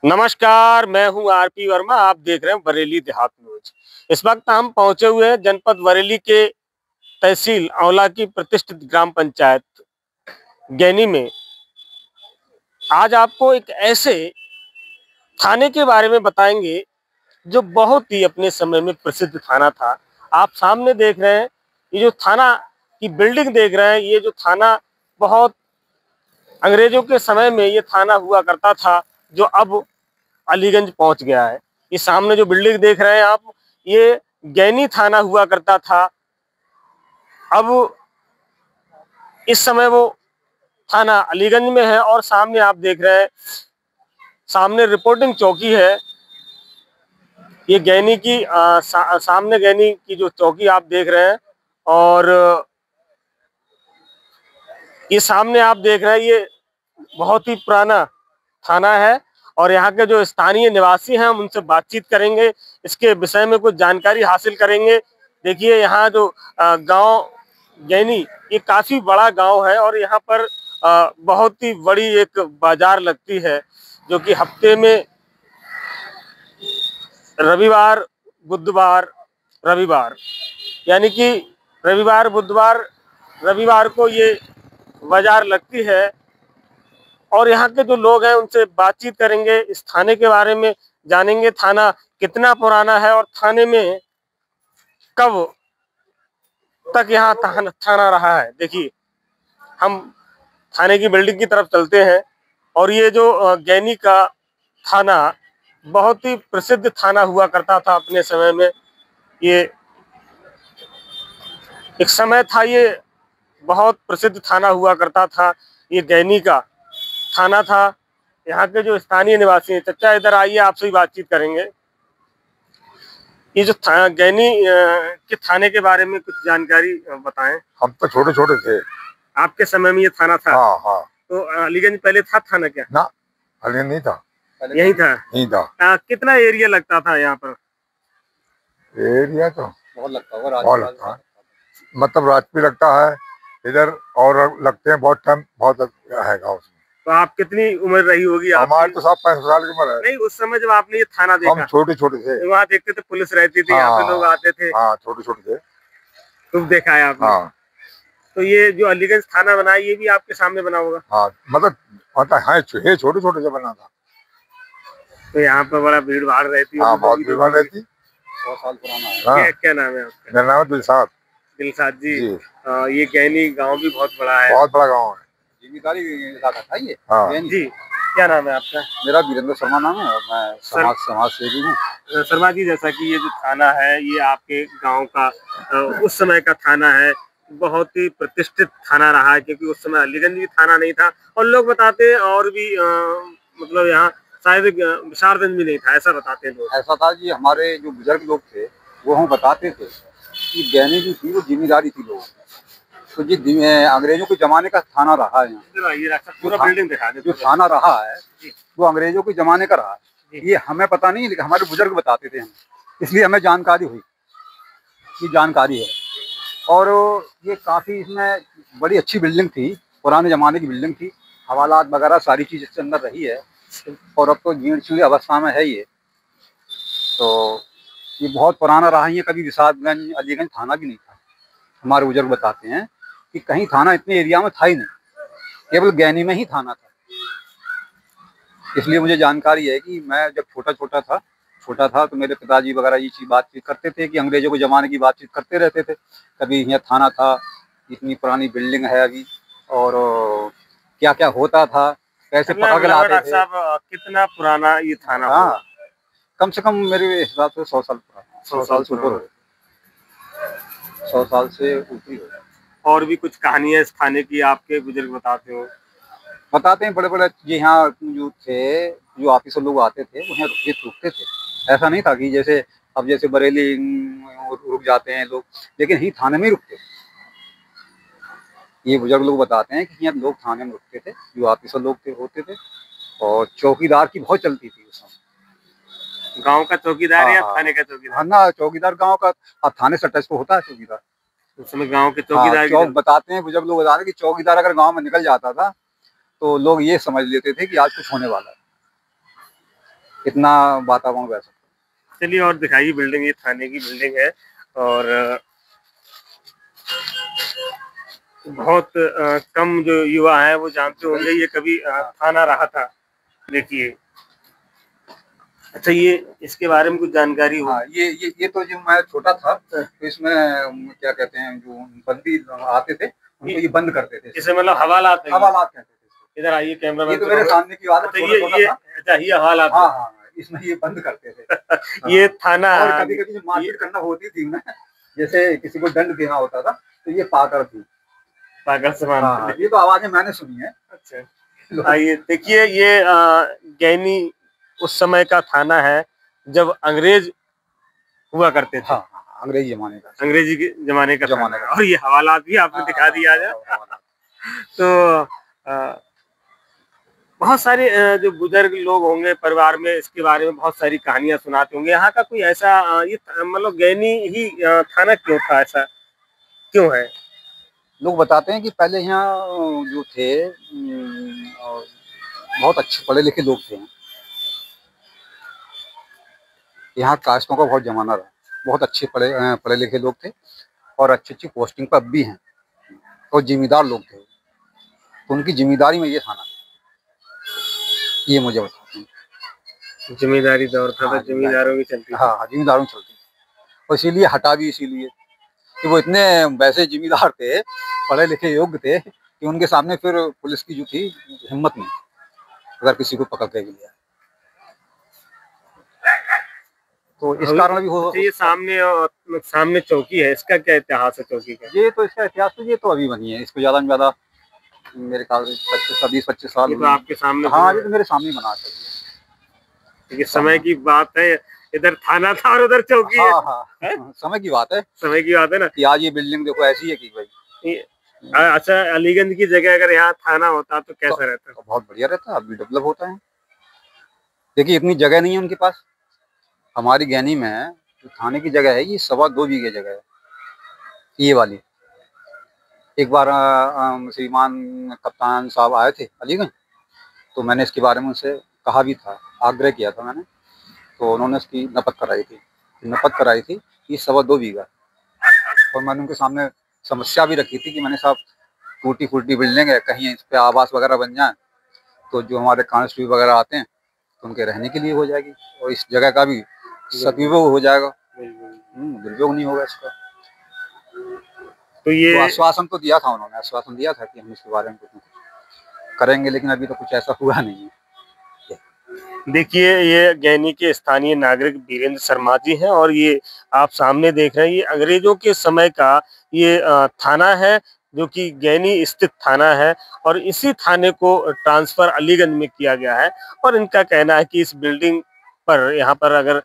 नमस्कार, मैं हूं आरपी वर्मा। आप देख रहे हैं बरेली देहात न्यूज। इस वक्त हम पहुंचे हुए हैं जनपद बरेली के तहसील औला की प्रतिष्ठित ग्राम पंचायत गैनी में। आज आपको एक ऐसे थाने के बारे में बताएंगे जो बहुत ही अपने समय में प्रसिद्ध थाना था। आप सामने देख रहे हैं, ये जो थाना की बिल्डिंग देख रहे हैं, ये जो थाना बहुत अंग्रेजों के समय में ये थाना हुआ करता था, जो अब अलीगंज पहुंच गया है। ये सामने जो बिल्डिंग देख रहे हैं आप, ये गैनी थाना हुआ करता था। अब इस समय वो थाना अलीगंज में है और सामने आप देख रहे हैं, सामने रिपोर्टिंग चौकी है। ये गैनी की सामने गैनी की जो चौकी आप देख रहे हैं, और ये सामने आप देख रहे हैं, ये बहुत ही पुराना थाना है। और यहाँ के जो स्थानीय निवासी हैं, हम उनसे बातचीत करेंगे, इसके विषय में कुछ जानकारी हासिल करेंगे। देखिए, यहाँ जो गांव गैनी, ये काफी बड़ा गांव है और यहाँ पर बहुत ही बड़ी एक बाजार लगती है, जो कि हफ्ते में रविवार, बुधवार, रविवार, यानी कि रविवार, बुधवार, रविवार को ये बाजार लगती है। और यहाँ के जो लोग हैं उनसे बातचीत करेंगे, इस थाने के बारे में जानेंगे, थाना कितना पुराना है और थाने में कब तक यहाँ थाना रहा है। देखिए, हम थाने की बिल्डिंग की तरफ चलते हैं और ये जो गैनी का थाना बहुत ही प्रसिद्ध थाना हुआ करता था अपने समय में। ये एक समय था, ये बहुत प्रसिद्ध थाना हुआ करता था। ये गैनी का थाना था। यहाँ के जो स्थानीय निवासी हैं, चचा इधर आइए, आपसे ही बातचीत करेंगे। ये जो गैनी के थाने के बारे में कुछ जानकारी बताएं। हम तो छोटे छोटे थे। आपके समय में ये थाना था? हाँ हाँ। तो अलीगंज पहले था थाना क्या? ना, अलीगंज नहीं था, यही था। यही था। कितना एरिया लगता था यहाँ पर? एरिया तो बहुत लगता है, मतलब राजपी लगता है इधर, और लगते हैं बहुत टाइम, बहुत है गाँव में। तो आप कितनी उम्र रही होगी? हमारे तो सब 65 साल की उम्र है। नहीं, उस समय जब आपने ये थाना देखा? हम छोटे छोटे थे। वहाँ देखते थे पुलिस रहती थी, यहाँ पे लोग आते थे। हाँ, छोटे छोटे थे। तुम देखा है आपने? हाँ। तो ये जो अलीगंज थाना बना, ये भी आपके सामने बना होगा? हाँ, मतलब है, छोटे छोटे से बना था। तो यहाँ पर बड़ा भीड़ भाड़ रहती है? हाँ, बहुत भीड़ भाड़ रहती। 100 साल पुराना है। क्या नाम है आपका? मेरा नाम है दिलशाद। दिलशाद जी। ये गैनी गांव भी बहुत बड़ा है। बहुत बड़ा गांव है। जिम्मेदारी इलाका था ये। हाँ जी। क्या नाम है आपका? मेरा वीरेंद्र शर्मा नाम है और मैं समाज सेवी हूँ। शर्मा जी, जैसा कि ये जो थाना है, ये आपके गांव का उस समय का थाना है। बहुत ही प्रतिष्ठित थाना रहा है, क्योंकि उस समय अलीगंज भी थाना नहीं था और लोग बताते हैं, और भी मतलब यहाँ शायद विशारगंज भी नहीं था, ऐसा बताते हैं लोग। ऐसा था जी, हमारे जो बुजुर्ग लोग थे वो हम बताते थे कि गैनी जो थी वो जिम्मेदारी थी लोगों की। तो जी अंग्रेजों के जमाने का थाना रहा है यहाँ। पूरा बिल्डिंग दिखा दे। जो थाना रहा है वो अंग्रेजों के जमाने का रहा है। ये हमें पता नहीं, लेकिन हमारे बुजुर्ग बताते थे हमें, इसलिए हमें जानकारी हुई, ये जानकारी है। और ये काफ़ी इसमें बड़ी अच्छी बिल्डिंग थी, पुराने ज़माने की बिल्डिंग थी। हवालात वगैरह सारी चीज़ इसके अंदर रही है, और अब तो जीर्ण शीर्ण अवस्था में है ये। तो ये बहुत पुराना रहा है। ये कभी विशारगंज अलीगंज थाना भी नहीं था। हमारे बुजुर्ग बताते हैं कि कहीं थाना इतने एरिया में था ही नहीं, केवल गैनी में ही थाना था। इसलिए मुझे जानकारी है कि मैं जब छोटा था तो मेरे पिताजी वगैरह ये चीज़ बातचीत करते थे कि अंग्रेजों के ज़माने की बातचीत करते रहते थे। कभी यहाँ थाना था, इतनी पुरानी बिल्डिंग है अभी, और क्या क्या होता था, कैसे पकड़ के लाते थे। साहब, कितना पुराना ये थाना? हाँ, कम से कम मेरे हिसाब से 100 साल पुराना, 100 साल से ऊपर हो, 100 साल से ऊपर हो। और भी कुछ कहानियां इस थाने की आपके बुजुर्ग बताते हो? बताते हैं, बड़े बड़े ये यहाँ जो थे, जो ऑफिसर लोग आते थे वो यहाँ रुकते थे। ऐसा नहीं था कि जैसे अब जैसे बरेली रुक जाते हैं लोग, लेकिन यही थाने में ही रुकते थे। ये बुजुर्ग लोग बताते हैं कि यहाँ लोग थाने में रुकते थे, जो ऑफिसर लोग होते थे। और चौकीदार की बहुत चलती थी उस समय। गाँव का चौकीदार या थाने का चौकीदार? हाँ ना, चौकीदार गाँव का। अब थाने से टच तो होता है चौकीदार। उस समय गाँव के चौकीदार बताते हैं, बुजुर्ग लोग बताते हैं कि चौकीदार अगर गाँव में निकल जाता था तो लोग ये समझ लेते थे कि आज कुछ होने वाला है। इतना वातावरण वैसा। चलिए और दिखाइए बिल्डिंग, ये थाने की बिल्डिंग है और बहुत कम जो युवा है वो जानते होंगे ये कभी थाना रहा था। देखिए, अच्छा ये इसके बारे में कुछ जानकारी हो? हाँ, ये तो जो मैं छोटा था तो इसमें क्या कहते हैं, जो बंदी आते थे उनको ये बंद करते थे। इसे मतलब हवालात कहते थे। इधर आइए कैमरा ये तो मेरे सामने की बात है। ये अच्छा ये हवालात। हाँ हाँ, इसमें ये बंद करते थे। ये थाना। और कभी कभी जो मारपीट करना होती थी ना, जैसे किसी को दंड देना होता था तो ये पाकर थी, पाकर से मारते थे। ये तो आवाजें मैंने सुनी है। अच्छा, आइए देखिए ये गैनी उस समय का थाना है जब अंग्रेज हुआ करते थे। हाँ, अंग्रेजी जमाने का, अंग्रेजी के जमाने का और ये हवालात भी आपने दिखा दिया जा। तो बहुत सारे जो बुजुर्ग लोग होंगे परिवार में इसके बारे में बहुत सारी कहानियां सुनाते होंगे। यहाँ का कोई ऐसा ये मतलब गैनी ही थाना क्यों था, ऐसा क्यों है? लोग बताते हैं कि पहले यहाँ जो थे बहुत अच्छे पढ़े लिखे लोग थे। यहाँ कास्टों का बहुत जमाना रहा, बहुत अच्छे पढ़े लिखे लोग थे और अच्छी अच्छी पोस्टिंग पर अब भी हैं और जिम्मेदार लोग थे। तो उनकी जिम्मेदारी में ये थाना, ये मुझे बताते हैं। जिम्मेदारी दौर था। हाँ, तो जिम्मेदारों की चलती। हाँ, जिम्मेदारों चलती थी और इसीलिए हटा भी इसीलिए कि वो इतने वैसे जिम्मेदार थे, पढ़े लिखे योग्य थे कि उनके सामने फिर पुलिस की जो थी हिम्मत नहीं, अगर किसी को पकड़ के लिया तो इस कारण भी हो। ये सामने चौकी है, इसका क्या इतिहास है चौकी का? ये तो इसका इतिहास तो ये तो अभी बनी है, इसको ज्यादा से ज्यादा मेरे ख्याल से 20-25 साल। ये तो आपके सामने? हाँ, ये तो मेरे सामने बना है। ये समय की बात है, इधर थाना था और उधर चौकी है। हाँ, समय की बात है। समय की बात है ना कि आज ये बिल्डिंग देखो ऐसी है कि भाई। अच्छा, अलीगंज की जगह अगर यहाँ थाना होता तो कैसा रहता? तो बहुत बढ़िया रहता, अभी डेवलप होता है। देखिए इतनी जगह नहीं है उनके पास। हमारी गैनी में जो थाने की जगह है ये 2.25 बीघे जगह है, ये वाली। एक बार श्रीमान कप्तान साहब आए थे अलीगंज, तो मैंने इसके बारे में उनसे कहा भी था, आग्रह किया था मैंने, तो उन्होंने इसकी नपत कराई थी ये 2.25 बीघा। और मैंने उनके सामने समस्या भी रखी थी कि मैंने साहब टूटी फूटी बिल्डिंग है, कहीं इस पे आवास वगैरह बन जाए तो जो हमारे कांस्टेबल वगैरह आते हैं तो उनके रहने के लिए हो जाएगी और इस जगह का भी सदुपयोग हो जाएगा, दुरुपयोग नहीं होगा इसका। तो ये आश्वासन तो दिया था उन्होंने, आश्वासन दिया था कि हम इसके बारे में कुछ करेंगे, लेकिन अभी तो कुछ ऐसा हुआ नहीं है। देखिए ये गैनी के स्थानीय नागरिक वीरेंद्र शर्मा जी हैं और ये आप सामने देख रहे हैं ये अंग्रेजों के समय का ये थाना है जो कि गैनी स्थित थाना है और इसी थाने को ट्रांसफर अलीगंज में किया गया है। और इनका कहना है कि इस बिल्डिंग पर यहाँ पर अगर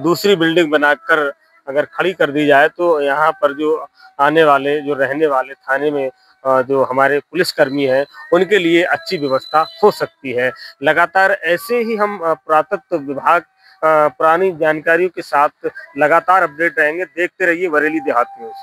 दूसरी बिल्डिंग बनाकर अगर खड़ी कर दी जाए तो यहाँ पर जो आने वाले जो रहने वाले थाने में जो हमारे पुलिसकर्मी हैं उनके लिए अच्छी व्यवस्था हो सकती है। लगातार ऐसे ही हम पुरातत्व विभाग पुरानी जानकारियों के साथ लगातार अपडेट रहेंगे। देखते रहिए बरेली देहात न्यूज़।